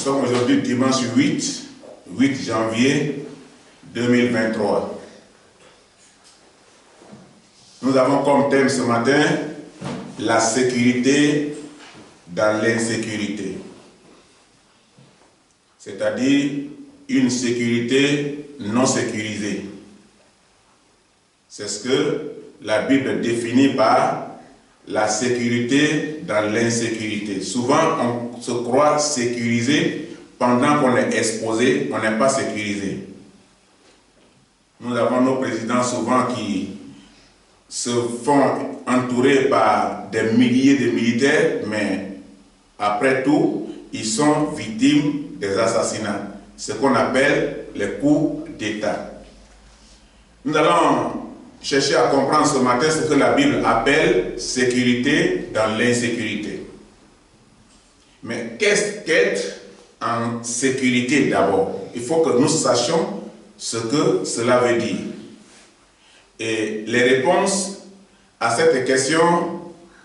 Nous sommes aujourd'hui dimanche 8 janvier 2023. Nous avons comme thème ce matin la sécurité dans l'insécurité. C'est-à-dire une sécurité non sécurisée. C'est ce que la Bible définit par la sécurité dans l'insécurité. Souvent, on se croit sécurisé pendant qu'on est exposé, on n'est pas sécurisé. Nous avons nos présidents souvent qui se font entourer par des milliers de militaires, mais après tout, ils sont victimes des assassinats, ce qu'on appelle les coups d'État. Nous allons chercher à comprendre ce matin ce que la Bible appelle sécurité dans l'insécurité. Mais qu'est-ce qu'être en sécurité d'abord? Il faut que nous sachions ce que cela veut dire. Et les réponses à cette question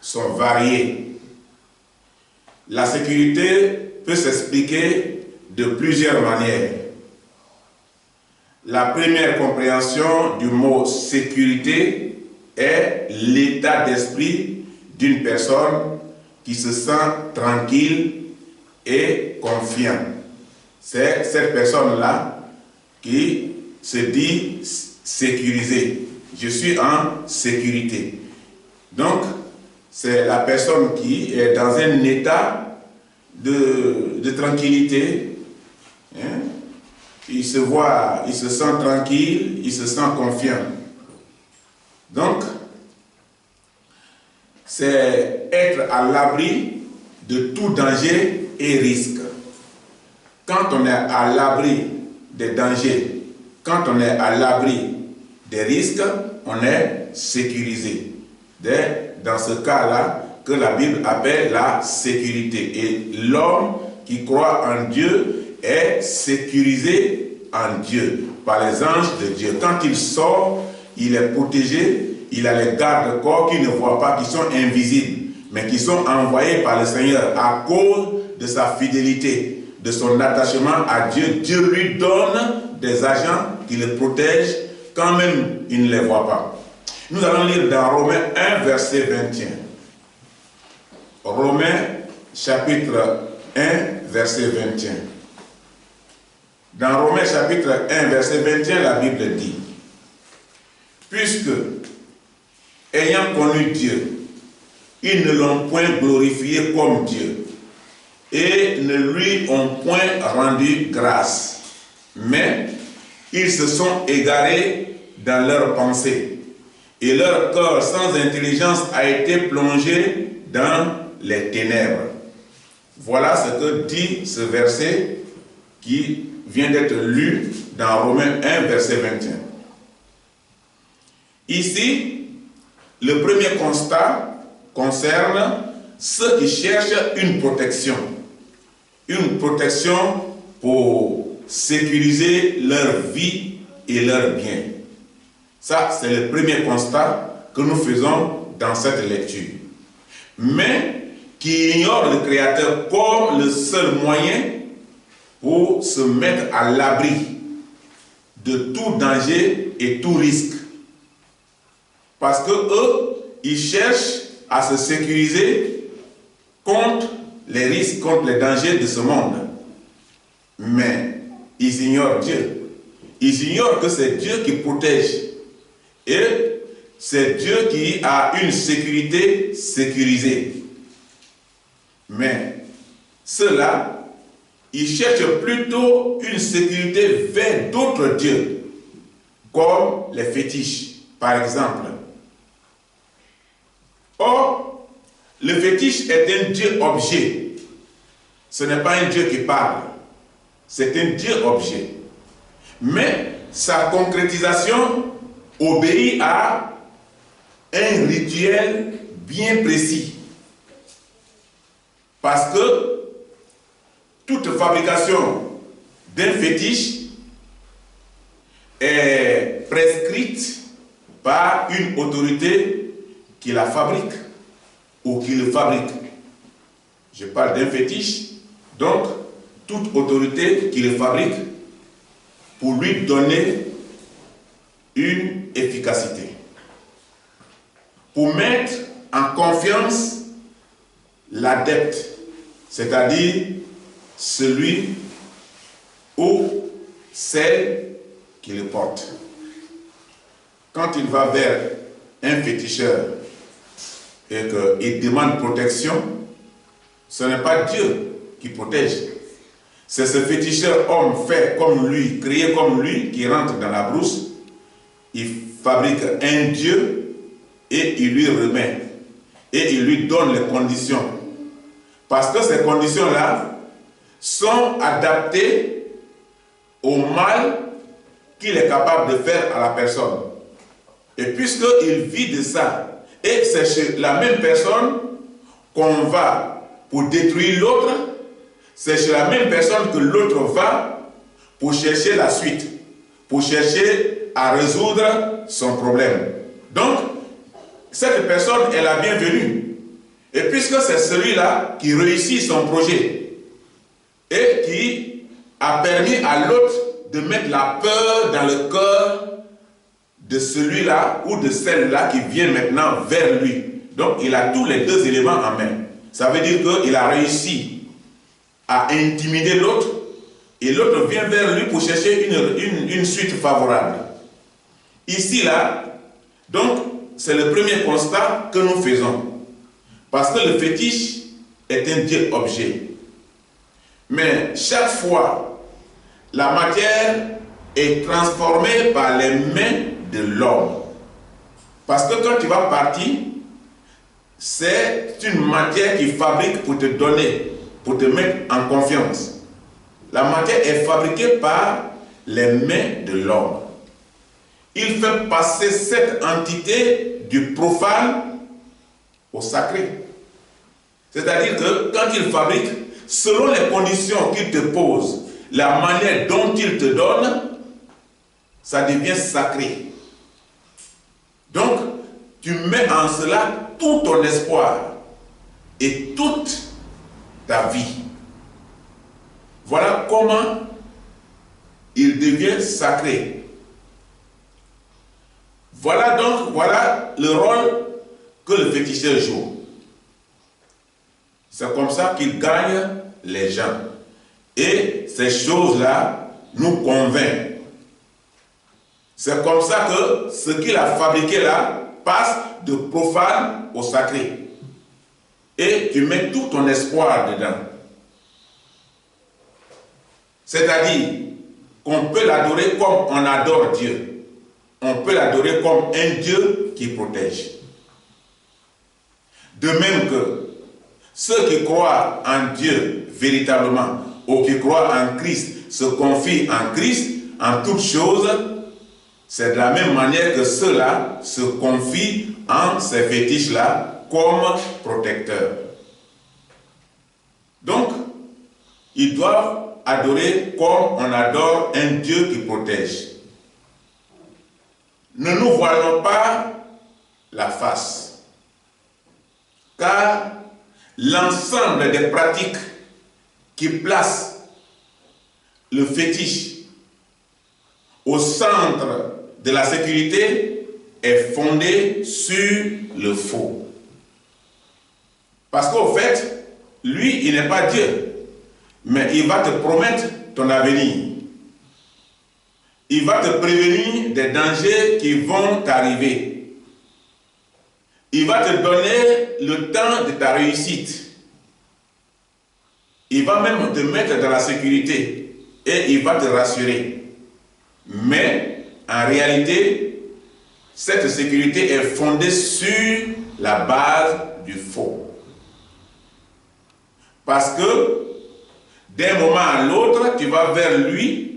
sont variées. La sécurité peut s'expliquer de plusieurs manières. La première compréhension du mot sécurité est l'état d'esprit d'une personne qui se sent tranquille et confiant. C'est cette personne-là qui se dit sécurisée. Je suis en sécurité. Donc, c'est la personne qui est dans un état de tranquillité. Il se sent tranquille, il se sent confiant. Donc, c'est être à l'abri de tout danger et risque. Quand on est à l'abri des dangers, quand on est à l'abri des risques, on est sécurisé. Dans ce cas-là, que la Bible appelle la sécurité. Et l'homme qui croit en Dieu est sécurisé en Dieu, par les anges de Dieu. Quand il sort, il est protégé, il a les gardes-corps qui ne voient pas, qui sont invisibles, mais qui sont envoyés par le Seigneur à cause de sa fidélité, de son attachement à Dieu. Dieu lui donne des agents qui le protègent quand même il ne les voit pas. Nous allons lire dans Romains 1, verset 21. Romains, chapitre 1, verset 21. Dans Romains, chapitre 1, verset 21, la Bible dit: puisque, ayant connu Dieu, ils ne l'ont point glorifié comme Dieu, et ne lui ont point rendu grâce, mais ils se sont égarés dans leurs pensées, et leur cœur sans intelligence a été plongé dans les ténèbres. Voilà ce que dit ce verset qui vient d'être lu dans Romains 1, verset 21. Ici, le premier constat concerne ceux qui cherchent une protection pour sécuriser leur vie et leurs biens. Ça, c'est le premier constat que nous faisons dans cette lecture. Mais qui ignore le Créateur comme le seul moyen pour se mettre à l'abri de tout danger et tout risque. Parce que eux, ils cherchent à se sécuriser contre les risques, contre les dangers de ce monde. Mais ils ignorent Dieu. Ils ignorent que c'est Dieu qui protège. Et c'est Dieu qui a une sécurité sécurisée. Mais ceux-là, ils cherchent plutôt une sécurité vers d'autres dieux, comme les fétiches, par exemple. Or, le fétiche est un dieu-objet. Ce n'est pas un dieu qui parle, c'est un dieu-objet. Mais sa concrétisation obéit à un rituel bien précis. Parce que toute fabrication d'un fétiche est prescrite par une autorité qui la fabrique ou qui le fabrique. Je parle d'un fétiche, donc toute autorité qui le fabrique pour lui donner une efficacité. Pour mettre en confiance l'adepte, c'est-à-dire celui ou celle qui le porte. Quand il va vers un féticheur et qu'il demande protection, ce n'est pas Dieu qui protège. C'est ce féticheur homme fait comme lui, créé comme lui, qui rentre dans la brousse. Il fabrique un Dieu et il lui remet. Et il lui donne les conditions. Parce que ces conditions-là sont adaptées au mal qu'il est capable de faire à la personne. Et puisqu'il vit de ça, et c'est chez la même personne qu'on va pour détruire l'autre, c'est chez la même personne que l'autre va pour chercher la suite, pour chercher à résoudre son problème. Donc, cette personne est la bienvenue. Et puisque c'est celui-là qui réussit son projet et qui a permis à l'autre de mettre la peur dans le cœur de celui-là ou de celle-là qui vient maintenant vers lui. Donc, il a tous les deux éléments en main. Ça veut dire qu'il a réussi à intimider l'autre et l'autre vient vers lui pour chercher une suite favorable. Ici, là, donc, c'est le premier constat que nous faisons. Parce que le fétiche est un dieu-objet. Mais chaque fois, la matière est transformée par les mains de l'homme. Parce que quand tu vas partir, c'est une matière qui fabrique pour te donner, pour te mettre en confiance. La matière est fabriquée par les mains de l'homme. Il fait passer cette entité du profane au sacré. C'est-à-dire que quand il fabrique, selon les conditions qu'il te pose, la manière dont il te donne, ça devient sacré. Donc, tu mets en cela tout ton espoir et toute ta vie. Voilà comment il devient sacré. Voilà donc, voilà le rôle que le féticheur joue. C'est comme ça qu'il gagne les gens. Et ces choses-là nous convainquent. C'est comme ça que ce qu'il a fabriqué là passe de profane au sacré. Et tu mets tout ton espoir dedans. C'est-à-dire qu'on peut l'adorer comme on adore Dieu. On peut l'adorer comme un Dieu qui protège. De même que ceux qui croient en Dieu véritablement, ou qui croient en Christ, se confient en Christ, en toutes choses, c'est de la même manière que ceux-là se confient en ces fétiches-là comme protecteurs. Donc, ils doivent adorer comme on adore un Dieu qui protège. Ne nous voilons pas la face, car l'ensemble des pratiques qui placent le fétiche au centre de la sécurité est fondé sur le faux. Parce qu'au fait, lui, il n'est pas Dieu, mais il va te promettre ton avenir. Il va te prévenir des dangers qui vont t'arriver. Il va te donner le temps de ta réussite. Il va même te mettre dans la sécurité et il va te rassurer. Mais en réalité, cette sécurité est fondée sur la base du faux. Parce que d'un moment à l'autre, tu vas vers lui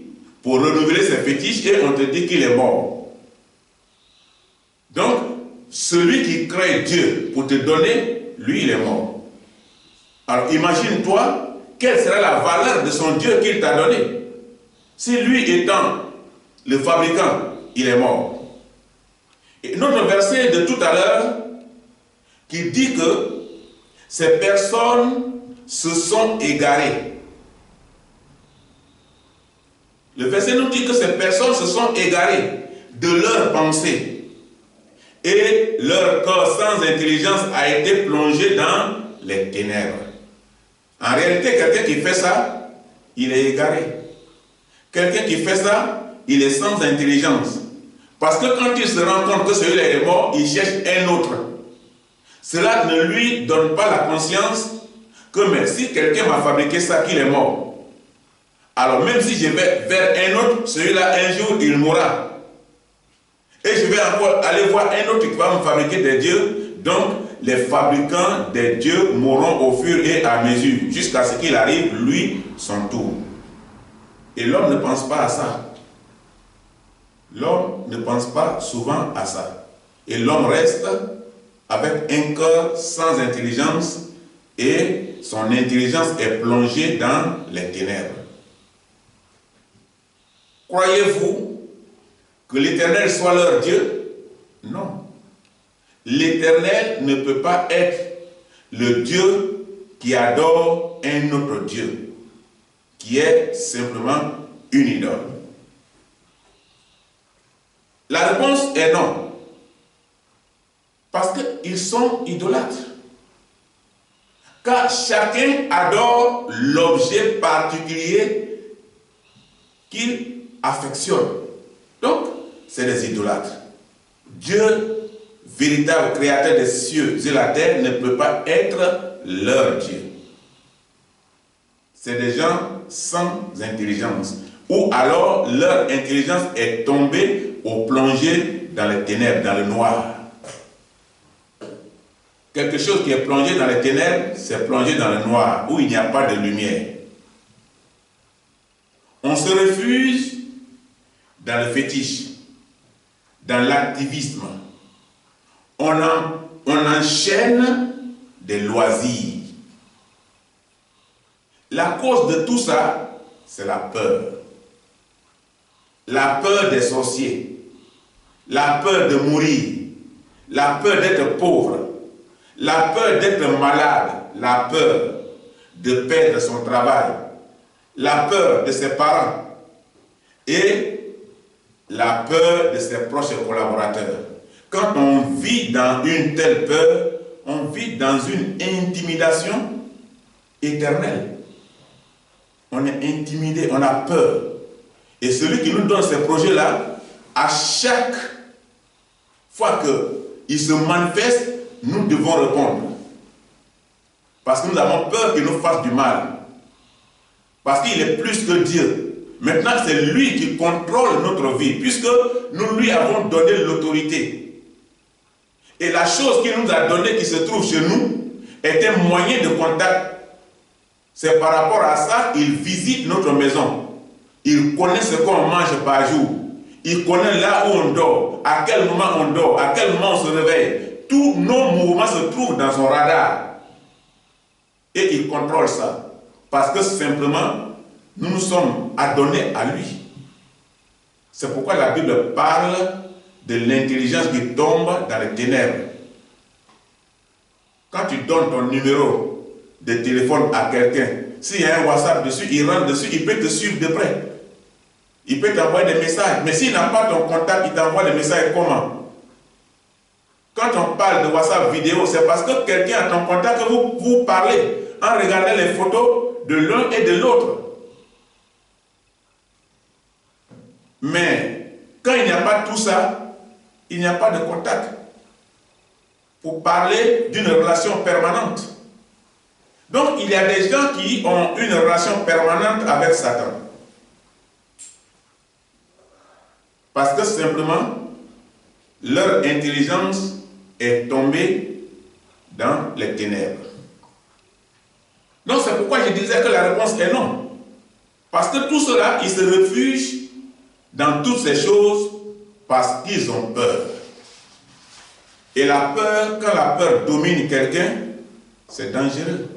pour renouveler ses fétiches et on te dit qu'il est mort. Donc, celui qui crée Dieu pour te donner, lui, il est mort. Alors, imagine-toi, quelle sera la valeur de son Dieu qu'il t'a donné? Si lui étant le fabricant, il est mort. Et notre verset de tout à l'heure, qui dit que ces personnes se sont égarées. Le verset nous dit que ces personnes se sont égarées de leurs pensées et leur corps sans intelligence a été plongé dans les ténèbres. En réalité, quelqu'un qui fait ça, il est égaré. Quelqu'un qui fait ça, il est sans intelligence. Parce que quand il se rend compte que celui-là est mort, il cherche un autre. Cela ne lui donne pas la conscience que mais si quelqu'un m'a fabriqué ça, qu'il est mort. Alors même si je vais vers un autre, celui-là un jour il mourra. Et je vais encore aller voir un autre qui va me fabriquer des dieux. Donc les fabricants des dieux mourront au fur et à mesure, jusqu'à ce qu'il arrive, lui, son tour. Et l'homme ne pense pas à ça. L'homme ne pense pas souvent à ça. Et l'homme reste avec un corps sans intelligence et son intelligence est plongée dans les ténèbres. Croyez-vous que l'Éternel soit leur Dieu? Non. L'Éternel ne peut pas être le Dieu qui adore un autre Dieu, qui est simplement une idole. La réponse est non. Parce qu'ils sont idolâtres. Car chacun adore l'objet particulier qu'il affectionne. Donc, c'est des idolâtres. Dieu, véritable créateur des cieux et la terre, ne peut pas être leur Dieu. C'est des gens sans intelligence. Ou alors leur intelligence est tombée ou plongée dans les ténèbres, dans le noir. Quelque chose qui est plongé dans les ténèbres, c'est plongé dans le noir, où il n'y a pas de lumière. On se refuse dans le fétiche, dans l'activisme. On enchaîne des loisirs. La cause de tout ça, c'est la peur. La peur des sorciers, la peur de mourir, la peur d'être pauvre, la peur d'être malade, la peur de perdre son travail, la peur de ses parents et la peur de ses proches collaborateurs. Quand on vit dans une telle peur, on vit dans une intimidation éternelle. On est intimidé, on a peur. Et celui qui nous donne ces projets-là, à chaque fois qu'il se manifeste, nous devons répondre. Parce que nous avons peur qu'il nous fasse du mal. Parce qu'il est plus que Dieu. Maintenant, c'est lui qui contrôle notre vie, puisque nous lui avons donné l'autorité. Et la chose qu'il nous a donnée, qui se trouve chez nous, est un moyen de contact. C'est par rapport à ça, il visite notre maison. Il connaît ce qu'on mange par jour. Il connaît là où on dort, à quel moment on dort, à quel moment on se réveille. Tous nos mouvements se trouvent dans son radar. Et il contrôle ça. Parce que simplement, nous nous sommes adonnés à lui. C'est pourquoi la Bible parle de l'intelligence qui tombe dans les ténèbres. Quand tu donnes ton numéro de téléphone à quelqu'un, s'il y a un WhatsApp dessus, il rentre dessus, il peut te suivre de près. Il peut t'envoyer des messages. Mais s'il n'a pas ton contact, il t'envoie des messages comment? Quand on parle de WhatsApp vidéo, c'est parce que quelqu'un a ton contact que vous parlez en regardant les photos de l'un et de l'autre. Mais quand il n'y a pas tout ça, il n'y a pas de contact. Pour parler d'une relation permanente. Donc il y a des gens qui ont une relation permanente avec Satan. Parce que simplement, leur intelligence est tombée dans les ténèbres. Donc c'est pourquoi je disais que la réponse est non. Parce que tout cela, ils se réfugient dans toutes ces choses parce qu'ils ont peur. Et la peur, quand la peur domine quelqu'un, c'est dangereux.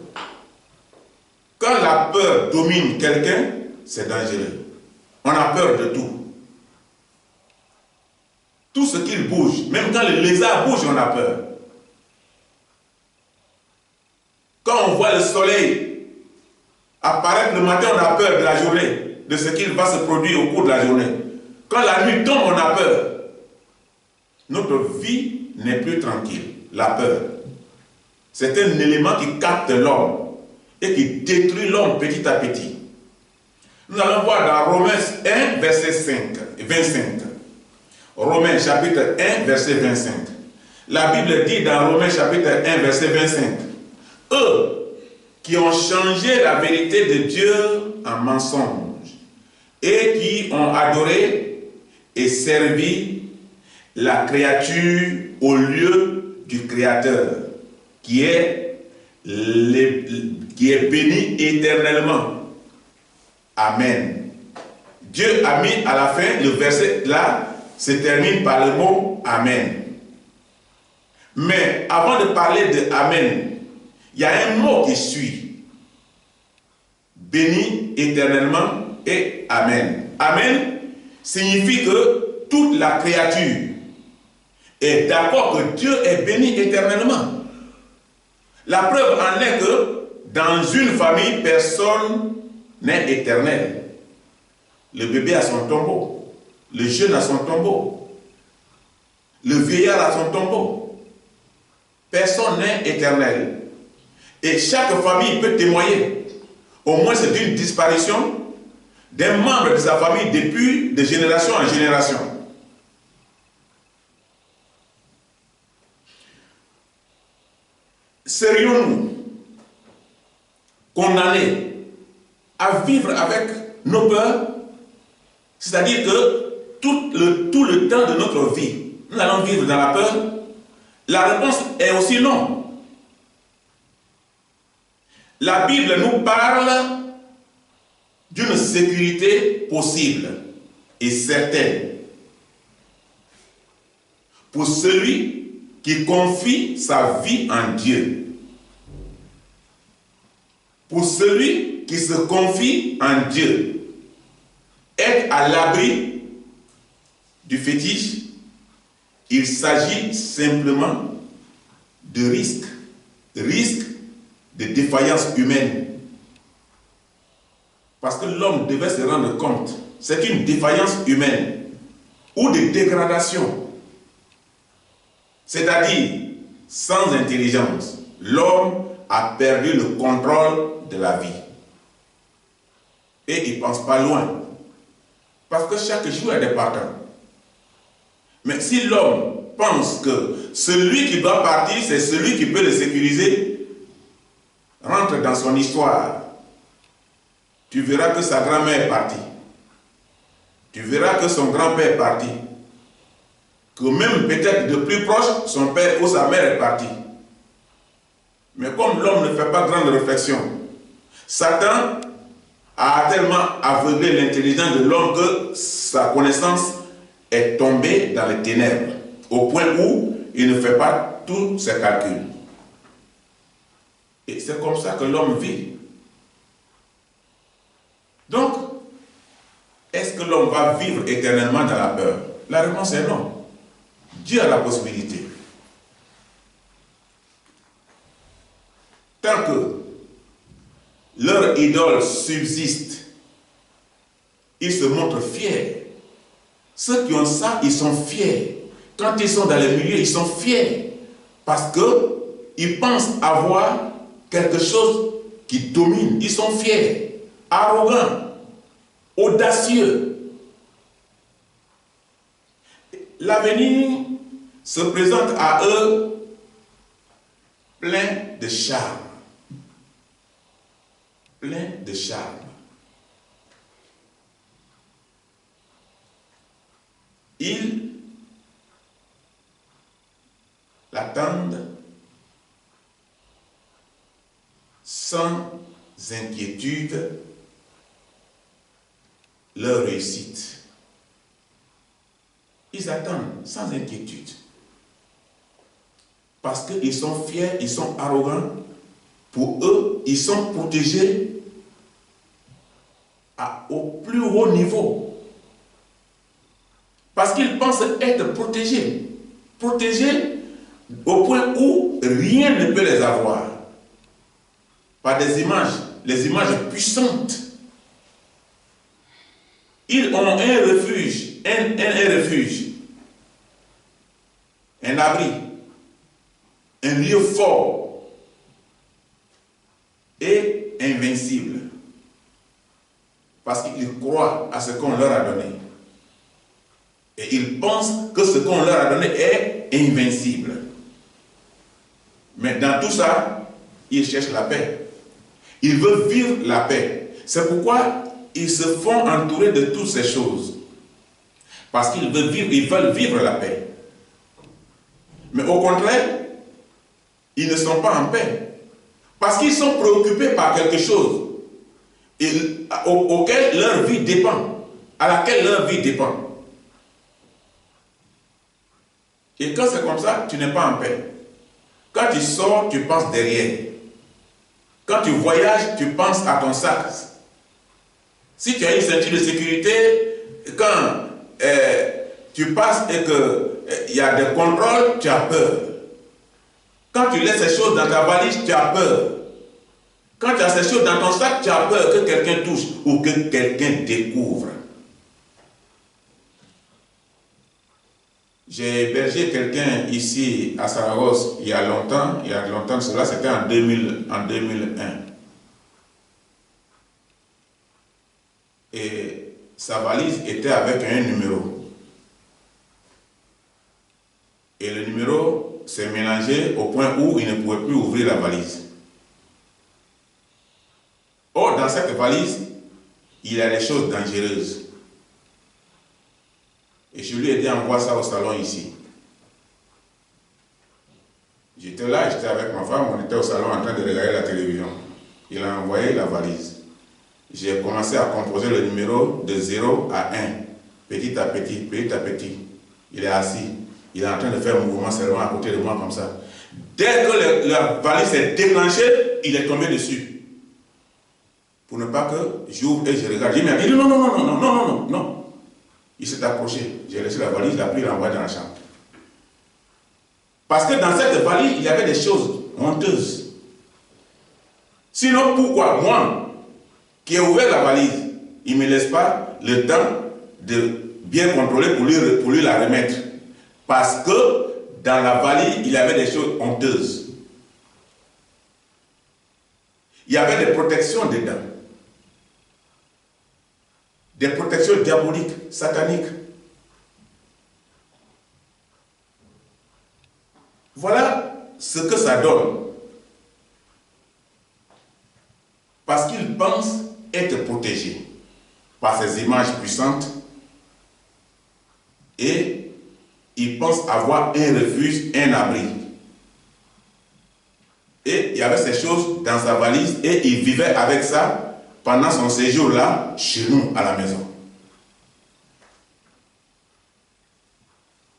Quand la peur domine quelqu'un, c'est dangereux. On a peur de tout. Tout ce qui bouge, même quand le lézard bouge, on a peur. Quand on voit le soleil apparaître le matin, on a peur de la journée. de ce qu'il va se produire au cours de la journée. Quand la nuit tombe, on a peur. Notre vie n'est plus tranquille. La peur. C'est un élément qui capte l'homme et qui détruit l'homme petit à petit. Nous allons voir dans Romains 1, verset 25. Romains chapitre 1, verset 25. La Bible dit dans Romains chapitre 1, verset 25. Eux qui ont changé la vérité de Dieu en mensonge et qui ont adoré et servi la créature au lieu du Créateur, qui est béni éternellement. Amen. Dieu a mis à la fin, le verset là se termine par le mot Amen. Mais avant de parler de Amen, il y a un mot qui suit. Béni éternellement et Amen. Amen signifie que toute la créature est d'accord que Dieu est béni éternellement. La preuve en est que dans une famille, personne n'est éternel. Le bébé a son tombeau. Le jeune a son tombeau. Le vieillard a son tombeau. Personne n'est éternel. Et chaque famille peut témoigner, au moins c'est d'une disparition d'un membre de sa famille depuis de génération en génération. Serions-nous condamnés à vivre avec nos peurs? C'est-à-dire que tout le temps de notre vie, nous allons vivre dans la peur? La réponse est aussi non. La Bible nous parle d'une sécurité possible et certaine pour celui qui confie sa vie en Dieu. Pour celui qui se confie en Dieu, être à l'abri du fétiche, il s'agit simplement de risques de défaillance humaine. Parce que l'homme devait se rendre compte, c'est une défaillance humaine ou de dégradation. C'est-à-dire, sans intelligence, l'homme a perdu le contrôle de la vie. Et il ne pense pas loin. Parce que chaque jour a des partants. Mais si l'homme pense que celui qui doit partir, c'est celui qui peut le sécuriser, rentre dans son histoire. Tu verras que sa grand-mère est partie. Tu verras que son grand-père est parti. Que même peut-être de plus proche, son père ou sa mère est parti. Mais comme l'homme ne fait pas grande réflexion, Satan a tellement aveuglé l'intelligence de l'homme que sa connaissance est tombée dans les ténèbres, au point où il ne fait pas tous ses calculs. Et c'est comme ça que l'homme vit. Donc, est-ce que l'homme va vivre éternellement dans la peur? La réponse est non. Dieu a la possibilité. Tant que leur idole subsiste, ils se montrent fiers. Ceux qui ont ça, ils sont fiers. Quand ils sont dans les milieux, ils sont fiers. Parce qu'ils pensent avoir quelque chose qui domine. Ils sont fiers, arrogants, audacieux. L'avenir se présente à eux plein de charme. Plein de charme. Ils l'attendent sans inquiétude leur réussite. Ils attendent sans inquiétude. Parce qu'ils sont fiers, ils sont arrogants. Pour eux, ils sont protégés au plus haut niveau. Parce qu'ils pensent être protégés. Protégés au point où rien ne peut les avoir. Par des images, les images puissantes. Ils ont un refuge, un refuge, un abri, un lieu fort et invincible. Parce qu'ils croient à ce qu'on leur a donné. Et ils pensent que ce qu'on leur a donné est invincible. Mais dans tout ça, ils cherchent la paix. Ils veulent vivre la paix. C'est pourquoi ils se font entourer de toutes ces choses. Parce qu'ils veulent vivre la paix. Mais au contraire, ils ne sont pas en paix. Parce qu'ils sont préoccupés par quelque chose auquel leur vie dépend, à laquelle leur vie dépend. Et quand c'est comme ça, tu n'es pas en paix. Quand tu sors, tu penses derrière. Quand tu voyages, tu penses à ton sac. Si tu as une ceinture de sécurité, quand tu passes et qu'il y a des contrôles, tu as peur. Quand tu laisses ces choses dans ta valise, tu as peur. Quand tu as ces choses dans ton sac, tu as peur que quelqu'un touche ou que quelqu'un découvre. J'ai hébergé quelqu'un ici à Saragosse il y a longtemps que cela, c'était en 2001. Et sa valise était avec un numéro. Et le numéro s'est mélangé au point où il ne pouvait plus ouvrir la valise. Or, dans cette valise, il y a des choses dangereuses. Et je lui ai dit, envoie ça au salon ici. J'étais là, j'étais avec ma femme, on était au salon en train de regarder la télévision. Il a envoyé la valise. J'ai commencé à composer le numéro de 0 à 1, petit à petit, petit à petit. Il est assis, il est en train de faire un mouvement seulement à côté de moi comme ça. Dès que la valise s'est déclenchée, il est tombé dessus. Pour ne pas que j'ouvre et je regarde. Il m'a dit non. Il s'est approché. J'ai laissé la valise, il a pris, il l'a envoyé dans la chambre. Parce que dans cette valise, il y avait des choses honteuses. Sinon, pourquoi moi, qui ai ouvert la valise, il ne me laisse pas le temps de bien contrôler pour lui la remettre? Parce que dans la valise, il y avait des choses honteuses. Il y avait des protections dedans. Des protections diaboliques, sataniques. Voilà ce que ça donne. Parce qu'ils pensent être protégés par ces images puissantes et ils pensent avoir un refuge, un abri. Et il y avait ces choses dans sa valise et il vivait avec ça pendant son séjour là, chez nous, à la maison.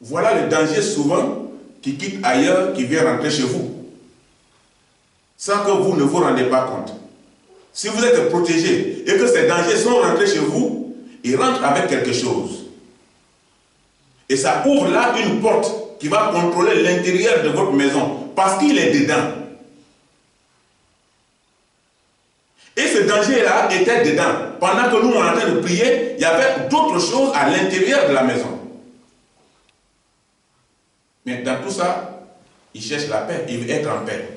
Voilà le danger souvent qui quitte ailleurs, qui vient rentrer chez vous. Sans que vous ne vous rendez pas compte. Si vous êtes protégé et que ces dangers sont rentrés chez vous, ils rentrent avec quelque chose. Et ça ouvre là une porte qui va contrôler l'intérieur de votre maison parce qu'il est dedans. Et ce danger-là était dedans. Pendant que nous, on est en train de prier, il y avait d'autres choses à l'intérieur de la maison. Mais dans tout ça, il cherche la paix, il veut être en paix.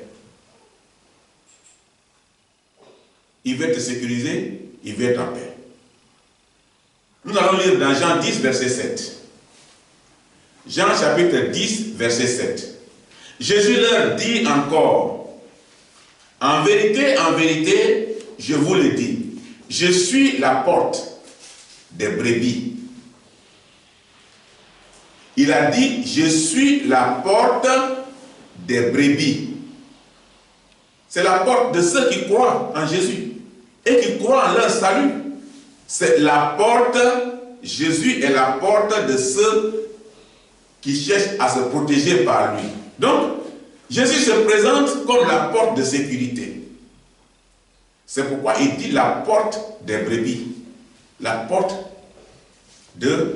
Il veut être sécurisé, il veut être en paix. Nous allons lire dans Jean 10, verset 7. Jean chapitre 10, verset 7. Jésus leur dit encore, en vérité, je vous le dis, je suis la porte des brebis. Il a dit, je suis la porte des brebis. C'est la porte de ceux qui croient en Jésus et qui croient en leur salut. C'est la porte, Jésus est la porte de ceux qui cherchent à se protéger par lui. Donc, Jésus se présente comme la porte de sécurité. C'est pourquoi il dit la porte des brebis, la porte de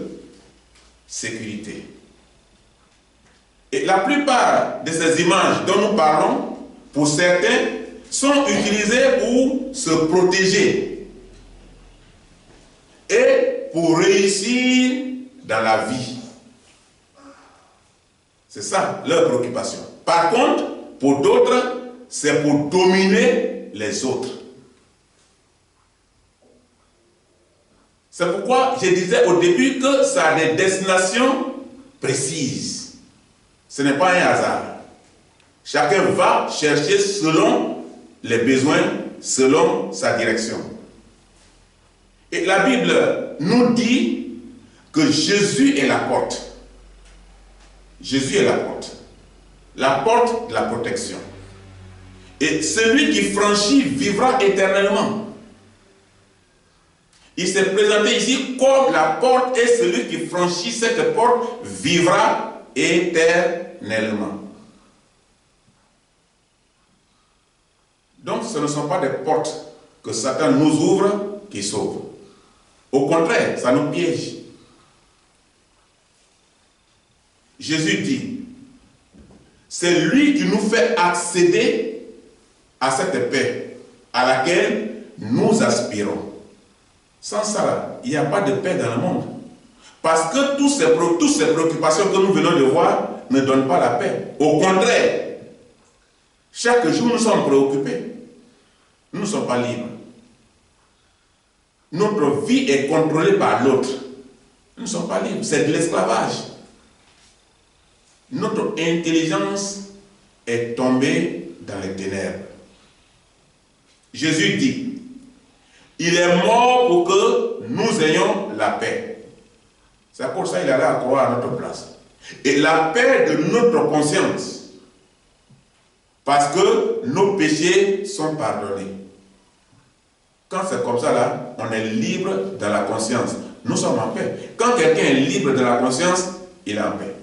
sécurité. Et la plupart de ces images dont nous parlons, pour certains, sont utilisées pour se protéger. Et pour réussir dans la vie. C'est ça leur préoccupation. Par contre, pour d'autres, c'est pour dominer les autres. C'est pourquoi je disais au début que ça a des destinations précises. Ce n'est pas un hasard. Chacun va chercher selon les besoins, selon sa direction. Et la Bible nous dit que Jésus est la porte. Jésus est la porte. La porte de la protection. Et celui qui franchit vivra éternellement. Il s'est présenté ici comme la porte et celui qui franchit cette porte vivra éternellement. Donc ce ne sont pas des portes que Satan nous ouvre qui sauvent. Au contraire, ça nous piège. Jésus dit, c'est lui qui nous fait accéder à cette paix à laquelle nous aspirons. Sans ça, il n'y a pas de paix dans le monde. Parce que toutes ces préoccupations que nous venons de voir ne donnent pas la paix. Au contraire, chaque jour nous sommes préoccupés. Nous ne sommes pas libres. Notre vie est contrôlée par l'autre. Nous ne sommes pas libres. C'est de l'esclavage. Notre intelligence est tombée dans les ténèbres. Jésus dit, il est mort pour que nous ayons la paix. C'est pour ça qu'il est allé à croire à notre place. Et la paix de notre conscience. Parce que nos péchés sont pardonnés. Quand c'est comme ça là, on est libre dans la conscience. Nous sommes en paix. Quand quelqu'un est libre de la conscience, il est en paix.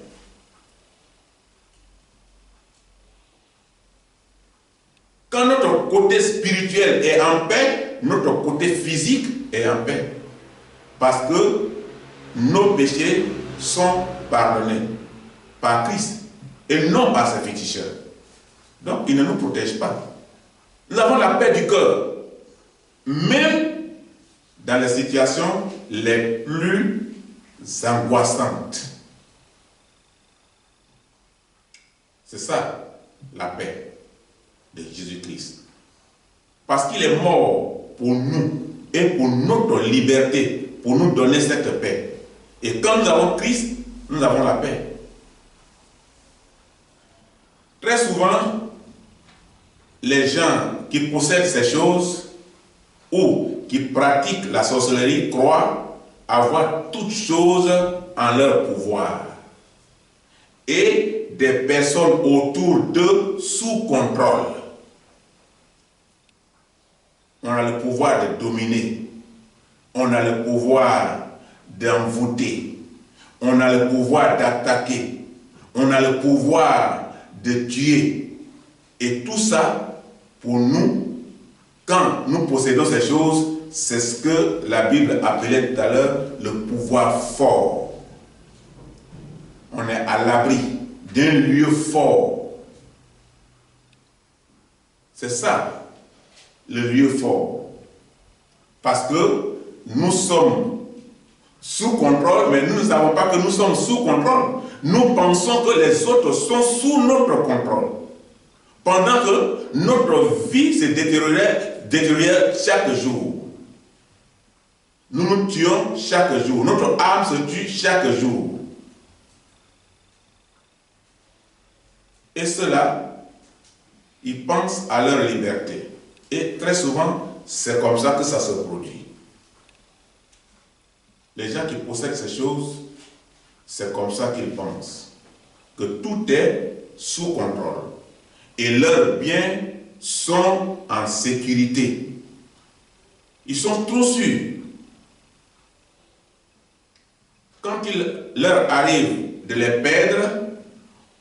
Quand notre côté spirituel est en paix, notre côté physique est en paix. Parce que nos péchés sont pardonnés par Christ et non par ses féticheurs. Donc, il ne nous protège pas. Nous avons la paix du cœur. Même dans les situations les plus angoissantes. C'est ça, la paix de Jésus-Christ. Parce qu'il est mort pour nous et pour notre liberté, pour nous donner cette paix. Et quand nous avons Christ, nous avons la paix. Très souvent, les gens qui possèdent ces choses ou qui pratiquent la sorcellerie croient avoir toutes choses en leur pouvoir. Et des personnes autour d'eux sous contrôle. On a le pouvoir de dominer. On a le pouvoir d'envoûter. On a le pouvoir d'attaquer. On a le pouvoir de tuer. Et tout ça, pour nous, quand nous possédons ces choses, c'est ce que la Bible appelait tout à l'heure le pouvoir fort. On est à l'abri d'un lieu fort. C'est ça, le lieu fort. Parce que nous sommes sous contrôle, mais nous ne savons pas que nous sommes sous contrôle. Nous pensons que les autres sont sous notre contrôle. Pendant que notre vie se détériore chaque jour. Nous nous tuons chaque jour. Notre âme se tue chaque jour. Et ceux-là, ils pensent à leur liberté. Et très souvent, c'est comme ça que ça se produit. Les gens qui possèdent ces choses, c'est comme ça qu'ils pensent. Que tout est sous contrôle. Et leurs biens sont en sécurité. Ils sont trop sûrs. Quand il leur arrive de les perdre,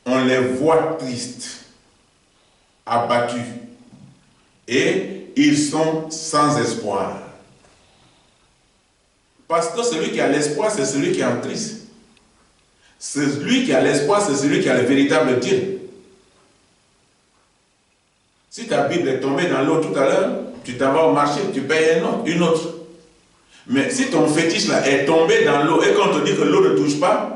on les voit tristes, abattus, et ils sont sans espoir. Parce que celui qui a l'espoir, c'est celui qui est en Christ. Celui qui a l'espoir, c'est celui qui a le véritable Dieu. Si ta Bible est tombée dans l'eau tout à l'heure, tu t'en vas au marché, tu payes une autre. Mais si ton fétiche là est tombé dans l'eau et qu'on te dit que l'eau ne touche pas,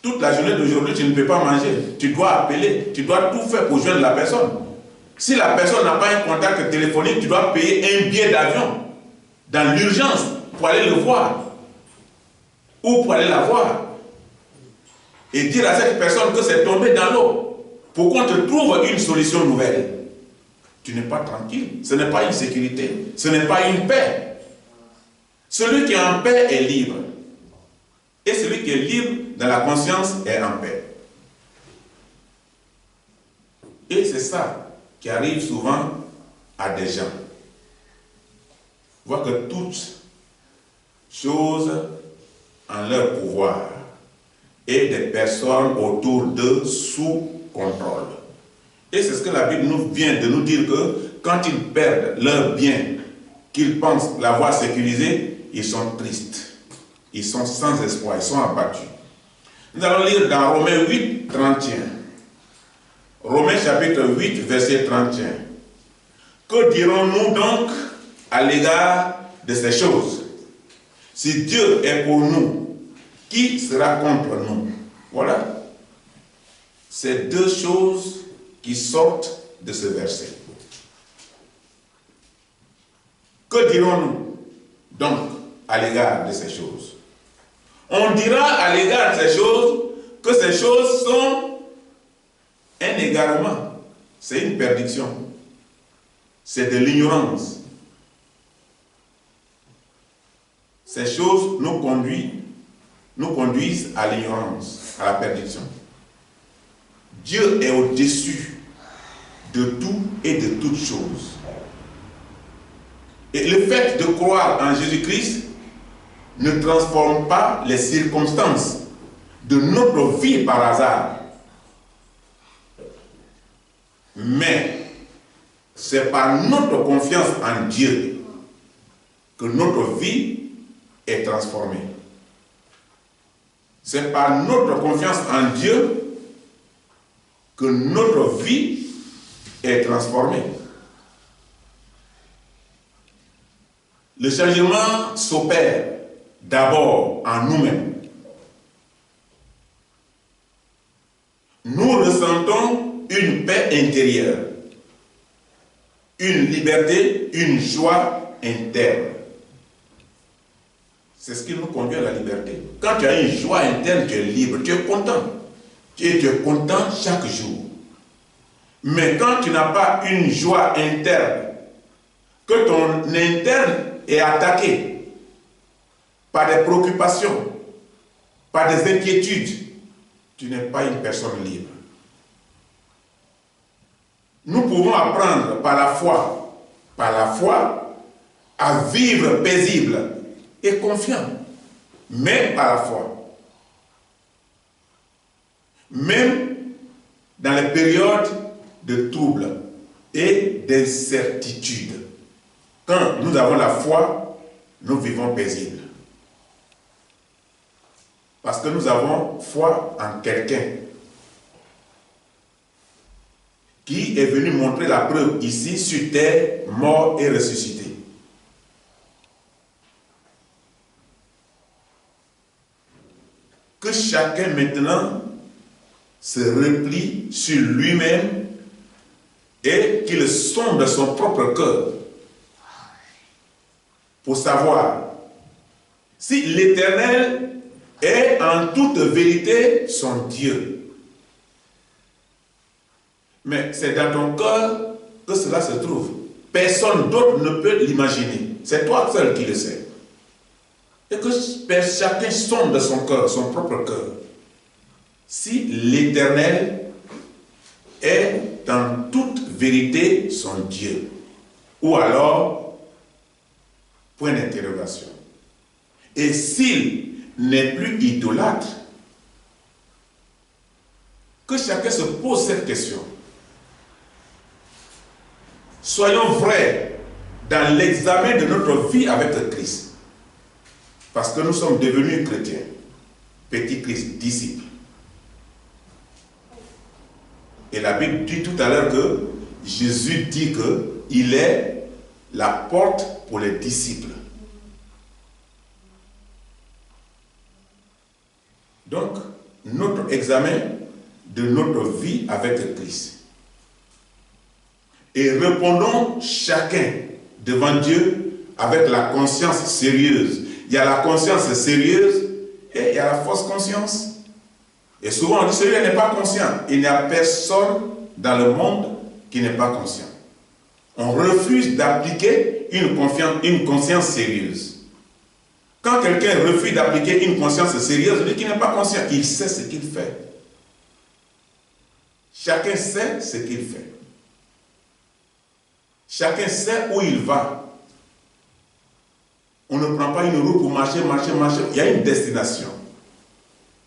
toute la journée d'aujourd'hui, tu ne peux pas manger. Tu dois appeler, tu dois tout faire pour joindre la personne. Si la personne n'a pas un contact téléphonique, tu dois payer un billet d'avion dans l'urgence pour aller le voir ou pour aller la voir et dire à cette personne que c'est tombé dans l'eau pour qu'on te trouve une solution nouvelle. Tu n'es pas tranquille, ce n'est pas une sécurité, ce n'est pas une paix. Celui qui est en paix est libre. Et celui qui est libre dans la conscience est en paix. Et c'est ça qui arrive souvent à des gens. Voir que toutes choses en leur pouvoir et des personnes autour d'eux sous contrôle. Et c'est ce que la Bible nous vient de nous dire que quand ils perdent leur bien, qu'ils pensent l'avoir sécurisé, ils sont tristes. Ils sont sans espoir, ils sont abattus. Nous allons lire dans Romains 8, 31. Romains chapitre 8, verset 31. Que dirons-nous donc à l'égard de ces choses? Si Dieu est pour nous, qui sera contre nous? Voilà. C'est deux choses qui sortent de ce verset. Que dirons-nous donc à l'égard de ces choses? On dira à l'égard de ces choses que ces choses sont un égarement, c'est une perdition, c'est de l'ignorance. Ces choses nous conduisent à l'ignorance, à la perdition. Dieu est au-dessus de tout et de toutes choses. Et le fait de croire en Jésus-Christ ne transforme pas les circonstances de notre vie par hasard. Mais c'est par notre confiance en Dieu que notre vie est transformée. C'est par notre confiance en Dieu que notre vie est transformée. Le changement s'opère d'abord en nous-mêmes. Nous ressentons une paix intérieure, une liberté, une joie interne. C'est ce qui nous conduit à la liberté. Quand tu as une joie interne, tu es libre, tu es content. Tu es content chaque jour. Mais quand tu n'as pas une joie interne, que ton interne est attaqué par des préoccupations, par des inquiétudes, tu n'es pas une personne libre. Nous pouvons apprendre par la foi, à vivre paisible et confiant, même par la foi. Même dans les périodes de troubles et d'incertitude. Quand nous avons la foi, nous vivons paisibles. Parce que nous avons foi en quelqu'un qui est venu montrer la preuve ici sur terre, mort et ressuscité. Que chacun maintenant se replie sur lui-même et qu'il sonde son propre cœur pour savoir si l'Éternel est en toute vérité son Dieu. Mais c'est dans ton cœur que cela se trouve. Personne d'autre ne peut l'imaginer. C'est toi seul qui le sais. Et que chacun sonde son cœur, son propre cœur. Si l'Éternel est en toute vérité son Dieu. Ou alors, point d'interrogation. Et s'il n'est plus idolâtre, que chacun se pose cette question. Soyons vrais dans l'examen de notre vie avec le Christ. Parce que nous sommes devenus chrétiens. Petit Christ, disciples. Et la Bible dit tout à l'heure que Jésus dit qu'il est la porte pour les disciples. Donc, notre examen de notre vie avec Christ. Et répondons chacun devant Dieu avec la conscience sérieuse. Il y a la conscience sérieuse et il y a la fausse conscience. Et souvent on dit celui-là n'est pas conscient. Il n'y a personne dans le monde qui n'est pas conscient. On refuse d'appliquer une conscience sérieuse. Quand quelqu'un refuse d'appliquer une conscience sérieuse, il dit qu'il n'est pas conscient. Il sait ce qu'il fait. Chacun sait ce qu'il fait. Chacun sait où il va. On ne prend pas une route pour marcher. Il y a une destination.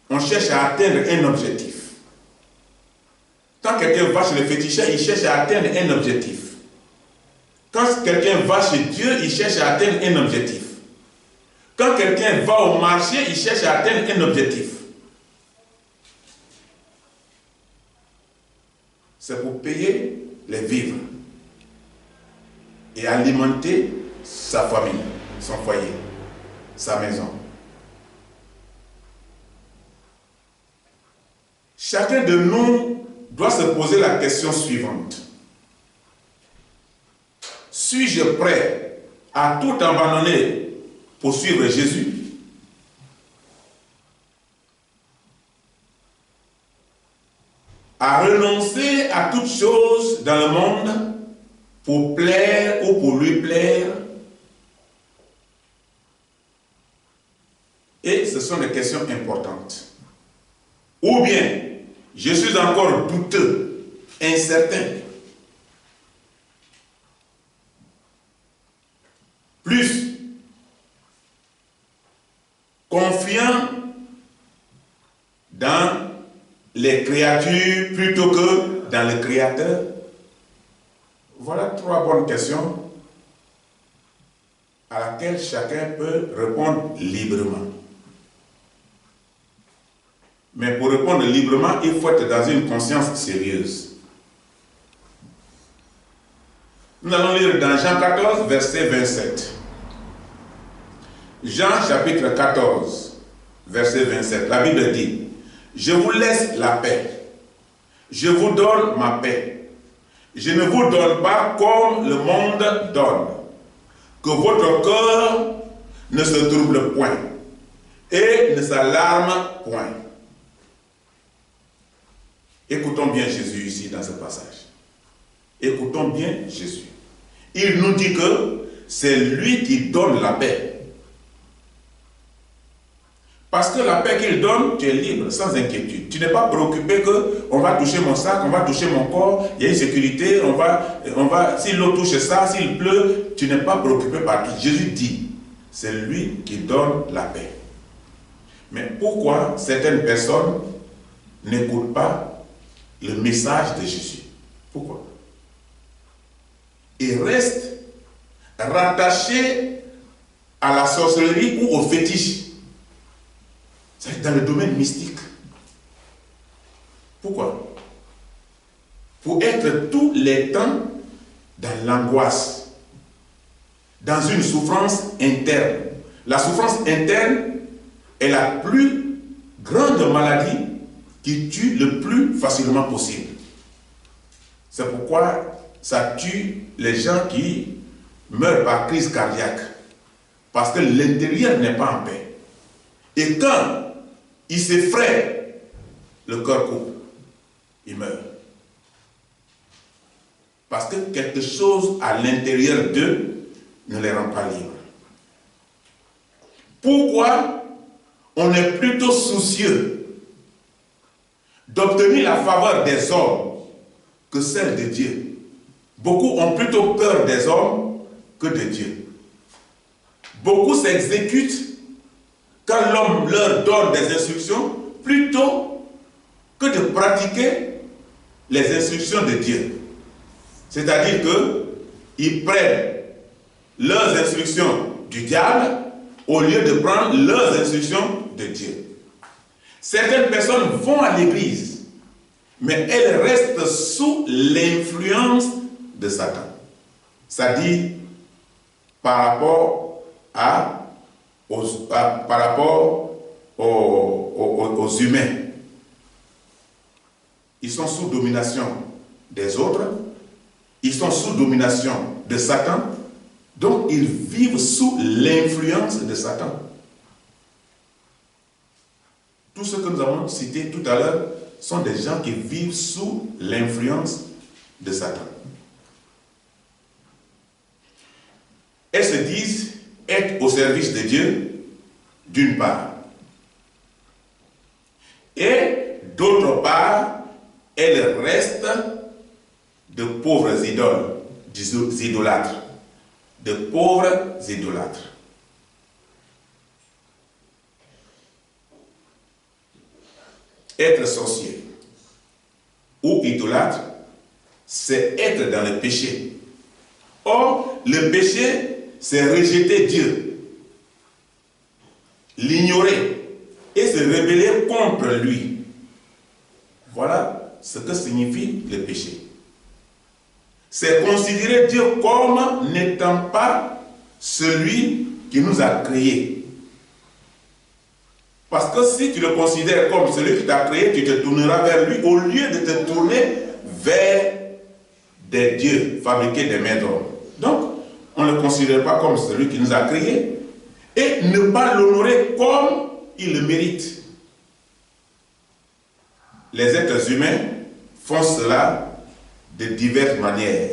On cherche à atteindre un objectif. Quand quelqu'un va chez le féticheur, il cherche à atteindre un objectif. Quand quelqu'un va chez Dieu, il cherche à atteindre un objectif. Quand quelqu'un va au marché, il cherche à atteindre un objectif. C'est pour payer les vivres et alimenter sa famille, son foyer, sa maison. Chacun de nous doit se poser la question suivante. Suis-je prêt à tout abandonner pour suivre Jésus? À renoncer à toute chose dans le monde pour plaire ou pour lui plaire? Et ce sont des questions importantes. Ou bien, je suis encore douteux, incertain. Plus confiant dans les créatures plutôt que dans le Créateur? Voilà 3 bonnes questions à laquelle chacun peut répondre librement. Mais pour répondre librement, il faut être dans une conscience sérieuse. Nous allons lire dans Jean 14, verset 27. Jean chapitre 14, verset 27. La Bible dit: je vous laisse la paix. Je vous donne ma paix. Je ne vous donne pas comme le monde donne. Que votre cœur ne se trouble point et ne s'alarme point. Écoutons bien Jésus ici dans ce passage. Écoutons bien Jésus. Il nous dit que c'est lui qui donne la paix. Parce que la paix qu'il donne, tu es libre, sans inquiétude. Tu n'es pas préoccupé que on va toucher mon sac, on va toucher mon corps, il y a une sécurité, si l'eau touche ça, s'il pleut, tu n'es pas préoccupé par tout. Jésus dit, c'est lui qui donne la paix. Mais pourquoi certaines personnes n'écoutent pas le message de Jésus? Pourquoi? Ils restent rattachés à la sorcellerie ou au fétiche. C'est dans le domaine mystique. Pourquoi? Pour être tous les temps dans l'angoisse, dans une souffrance interne. La souffrance interne est la plus grande maladie qui tue le plus facilement possible. C'est pourquoi ça tue les gens qui meurent par crise cardiaque. Parce que l'intérieur n'est pas en paix. Et quand il s'effraie, le cœur coupe, il meurt. Parce que quelque chose à l'intérieur d'eux ne les rend pas libres. Pourquoi on est plutôt soucieux d'obtenir la faveur des hommes que celle de Dieu? Beaucoup ont plutôt peur des hommes que de Dieu. Beaucoup s'exécutent quand l'homme leur donne des instructions, plutôt que de pratiquer les instructions de Dieu. C'est-à-dire qu'ils prennent leurs instructions du diable au lieu de prendre leurs instructions de Dieu. Certaines personnes vont à l'église, mais elles restent sous l'influence de Satan. C'est-à-dire par rapport aux humains. Ils sont sous domination des autres, ils sont sous domination de Satan, donc ils vivent sous l'influence de Satan. Tout ce que nous avons cité tout à l'heure sont des gens qui vivent sous l'influence de Satan. Elles se disent être au service de Dieu, d'une part. Et d'autre part, elles restent de pauvres idoles, des idolâtres. De pauvres idolâtres. Être sorcier ou idolâtre, c'est être dans le péché. Or, le péché, c'est rejeter Dieu, l'ignorer et se rebeller contre lui. Voilà ce que signifie le péché. C'est considérer Dieu comme n'étant pas celui qui nous a créés. Parce que si tu le considères comme celui qui t'a créé, tu te tourneras vers lui au lieu de te tourner vers des dieux fabriqués des mains d'homme. Donc, on ne le considère pas comme celui qui nous a créés et ne pas l'honorer comme il le mérite. Les êtres humains font cela de diverses manières.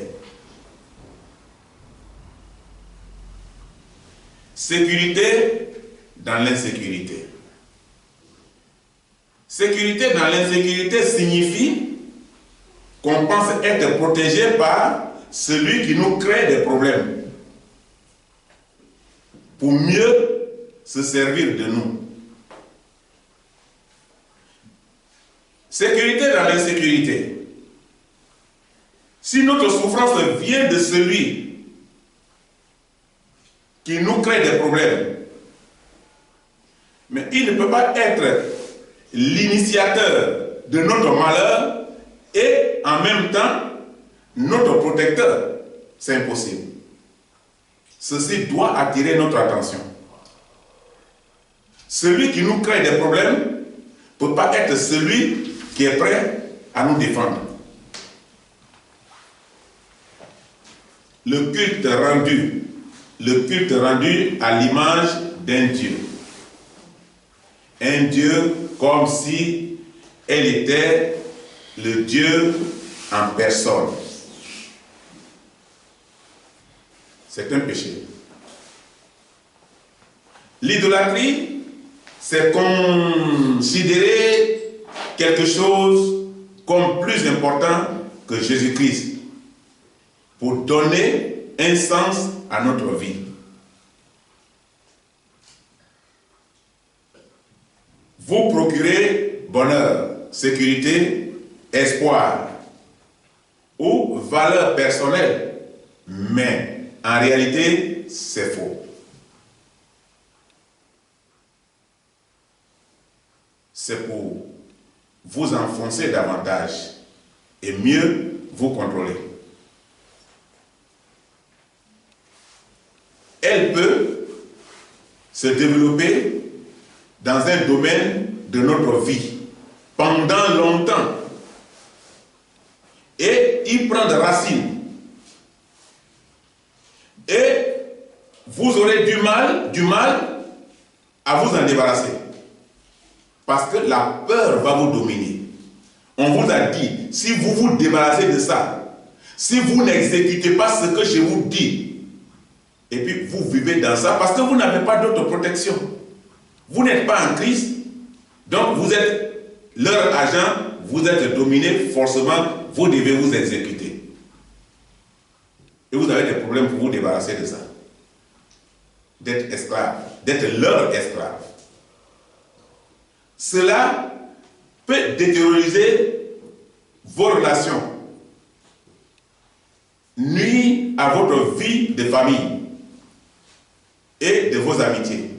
Sécurité dans l'insécurité. Sécurité dans l'insécurité signifie qu'on pense être protégé par celui qui nous crée des problèmes pour mieux se servir de nous. Sécurité dans l'insécurité. Si notre souffrance vient de celui qui nous crée des problèmes, mais il ne peut pas être l'initiateur de notre malheur et en même temps notre protecteur. C'est impossible. Ceci doit attirer notre attention. Celui qui nous crée des problèmes ne peut pas être celui qui est prêt à nous défendre. Le culte rendu à l'image d'un Dieu. Un Dieu comme si elle était le Dieu en personne. C'est un péché. L'idolâtrie, c'est considérer quelque chose comme plus important que Jésus-Christ pour donner un sens à notre vie. Vous procurez bonheur, sécurité, espoir ou valeur personnelle, mais en réalité, c'est faux. C'est pour vous enfoncer davantage et mieux vous contrôler. Elle peut se développer dans un domaine de notre vie pendant longtemps et y prendre racine. Et vous aurez du mal à vous en débarrasser. Parce que la peur va vous dominer. On vous a dit, si vous vous débarrassez de ça, si vous n'exécutez pas ce que je vous dis, et puis vous vivez dans ça, parce que vous n'avez pas d'autre protection. Vous n'êtes pas en Christ, donc vous êtes leur agent, vous êtes dominé, forcément, vous devez vous exécuter. Et vous avez des problèmes pour vous débarrasser de ça. D'être esclave, d'être leur esclave. Cela peut détérioriser vos relations, nuire à votre vie de famille et de vos amitiés.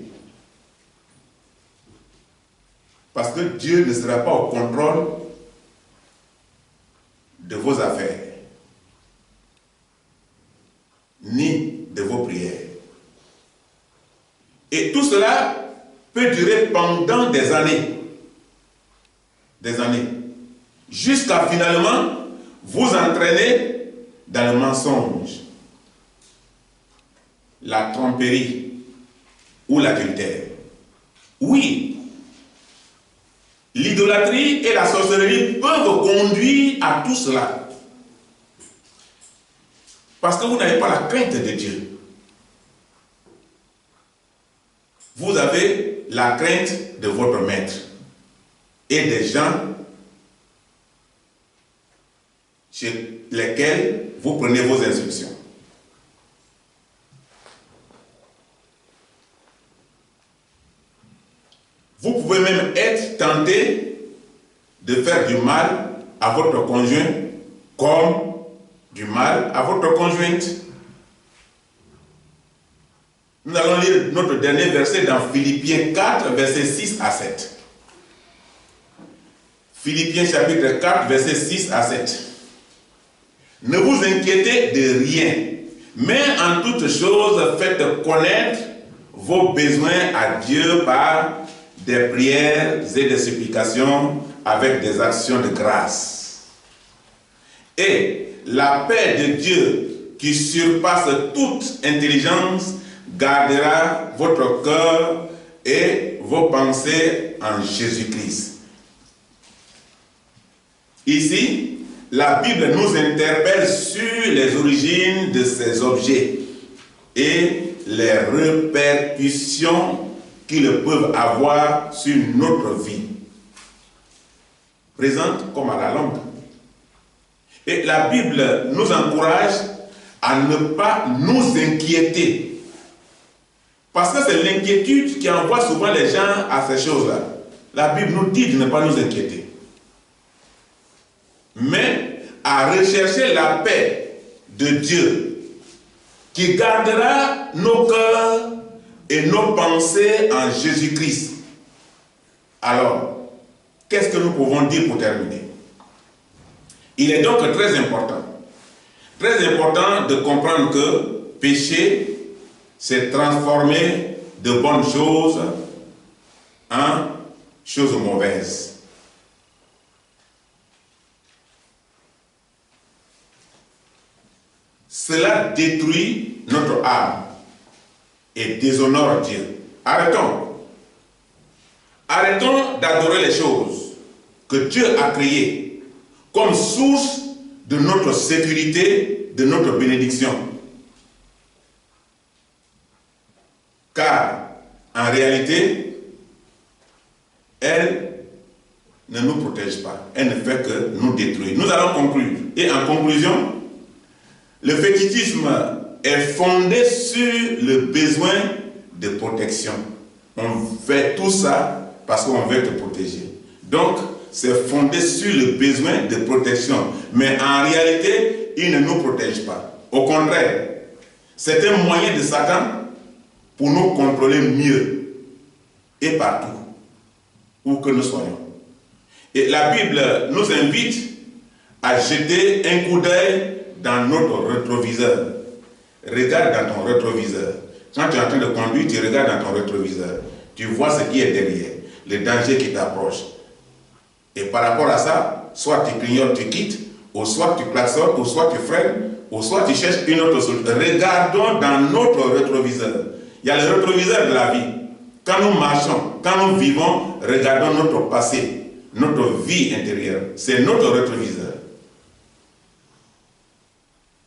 Parce que Dieu ne sera pas au contrôle de vos affaires, ni de vos prières. Et tout cela peut durer pendant des années. Des années. Jusqu'à finalement vous entraîner dans le mensonge, la tromperie ou l'adultère. Oui, l'idolâtrie et la sorcellerie peuvent conduire à tout cela. Parce que vous n'avez pas la crainte de Dieu. Vous avez la crainte de votre maître et des gens chez lesquels vous prenez vos instructions. Vous pouvez même être tenté de faire du mal à votre conjoint comme du mal à votre conjointe. Nous allons lire notre dernier verset dans Philippiens 4, versets 6 à 7. Philippiens chapitre 4, versets 6 à 7. Ne vous inquiétez de rien, mais en toutes choses faites connaître vos besoins à Dieu par des prières et des supplications avec des actions de grâce. Et la paix de Dieu qui surpasse toute intelligence gardera votre cœur et vos pensées en Jésus-Christ. Ici, la Bible nous interpelle sur les origines de ces objets et les répercussions qu'ils peuvent avoir sur notre vie, présente comme à la longue. Et la Bible nous encourage à ne pas nous inquiéter. Parce que c'est l'inquiétude qui envoie souvent les gens à ces choses-là. La Bible nous dit de ne pas nous inquiéter, mais à rechercher la paix de Dieu qui gardera nos cœurs et nos pensées en Jésus-Christ. Alors, qu'est-ce que nous pouvons dire pour terminer? Il est donc très important de comprendre que péché, c'est transformer de bonnes choses en choses mauvaises. Cela détruit notre âme et déshonore Dieu. Arrêtons d'adorer les choses que Dieu a créées comme source de notre sécurité, de notre bénédiction. Car, en réalité, elle ne nous protège pas. Elle ne fait que nous détruire. Nous allons conclure. Et en conclusion, le fétichisme est fondé sur le besoin de protection. On fait tout ça parce qu'on veut te protéger. Donc, c'est fondé sur le besoin de protection. Mais en réalité, il ne nous protège pas. Au contraire, c'est un moyen de Satan pour nous contrôler mieux et partout où que nous soyons. Et la Bible nous invite à jeter un coup d'œil dans notre rétroviseur. Regarde dans ton rétroviseur. Quand tu es en train de conduire, tu regardes dans ton rétroviseur. Tu vois ce qui est derrière, le danger qui t'approche. Et par rapport à ça, soit tu clignotes, tu quittes, ou soit tu klaxonnes, ou soit tu freines, ou soit tu cherches une autre solution. Regardons dans notre rétroviseur. Il y a le rétroviseur de la vie. Quand nous marchons, quand nous vivons, regardons notre passé, notre vie intérieure. C'est notre rétroviseur.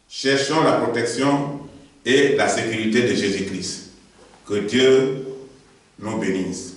Cherchons la protection et la sécurité de Jésus-Christ. Que Dieu nous bénisse.